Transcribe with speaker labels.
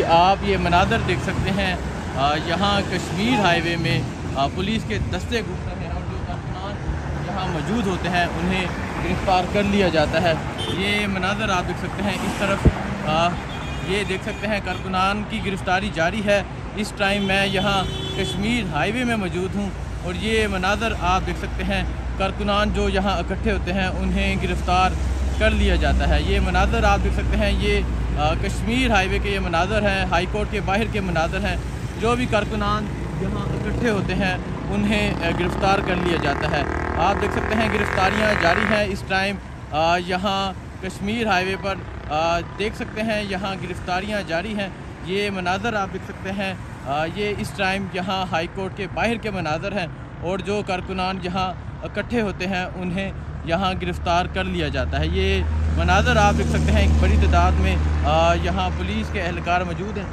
Speaker 1: आप ये मनाज़र देख सकते हैं। यहाँ कश्मीर हाईवे में पुलिस के दस्ते घूम रहे हैं और जो कारकुनान यहाँ मौजूद होते हैं उन्हें गिरफ़्तार कर लिया जाता है। ये मनाज़र आप देख सकते हैं। इस तरफ ये देख सकते हैं कारकुनान की गिरफ़्तारी जारी है। इस टाइम मैं यहाँ कश्मीर हाईवे में मौजूद हूँ और ये मनाज़र आप देख सकते हैं। कारकुनान जो यहाँ इकट्ठे होते हैं उन्हें गिरफ़्तार कर लिया जाता है। ये मनाज़र आप देख सकते हैं। ये कश्मीर हाईवे के ये मनाज़र हैं, हाई कोर्ट के बाहर के मनाज़र हैं। जो भी कारकुनान यहाँ इकट्ठे होते हैं उन्हें गिरफ़्तार कर लिया जाता है। आप देख सकते हैं गिरफ़्तारियाँ जारी हैं इस टाइम यहाँ कश्मीर हाईवे पर। देख सकते हैं यहाँ गिरफ़्तारियाँ जारी हैं। ये मनाज़र आप देख सकते हैं। ये इस टाइम यहाँ हाई कोर्ट के बाहर के मनाज़र हैं और जो कारकुनान यहाँ इकट्ठे होते हैं उन्हें यहाँ गिरफ़्तार कर लिया जाता है। ये मनाज़र आप देख सकते हैं। एक बड़ी तादाद में यहाँ पुलिस के एहलकार मौजूद हैं।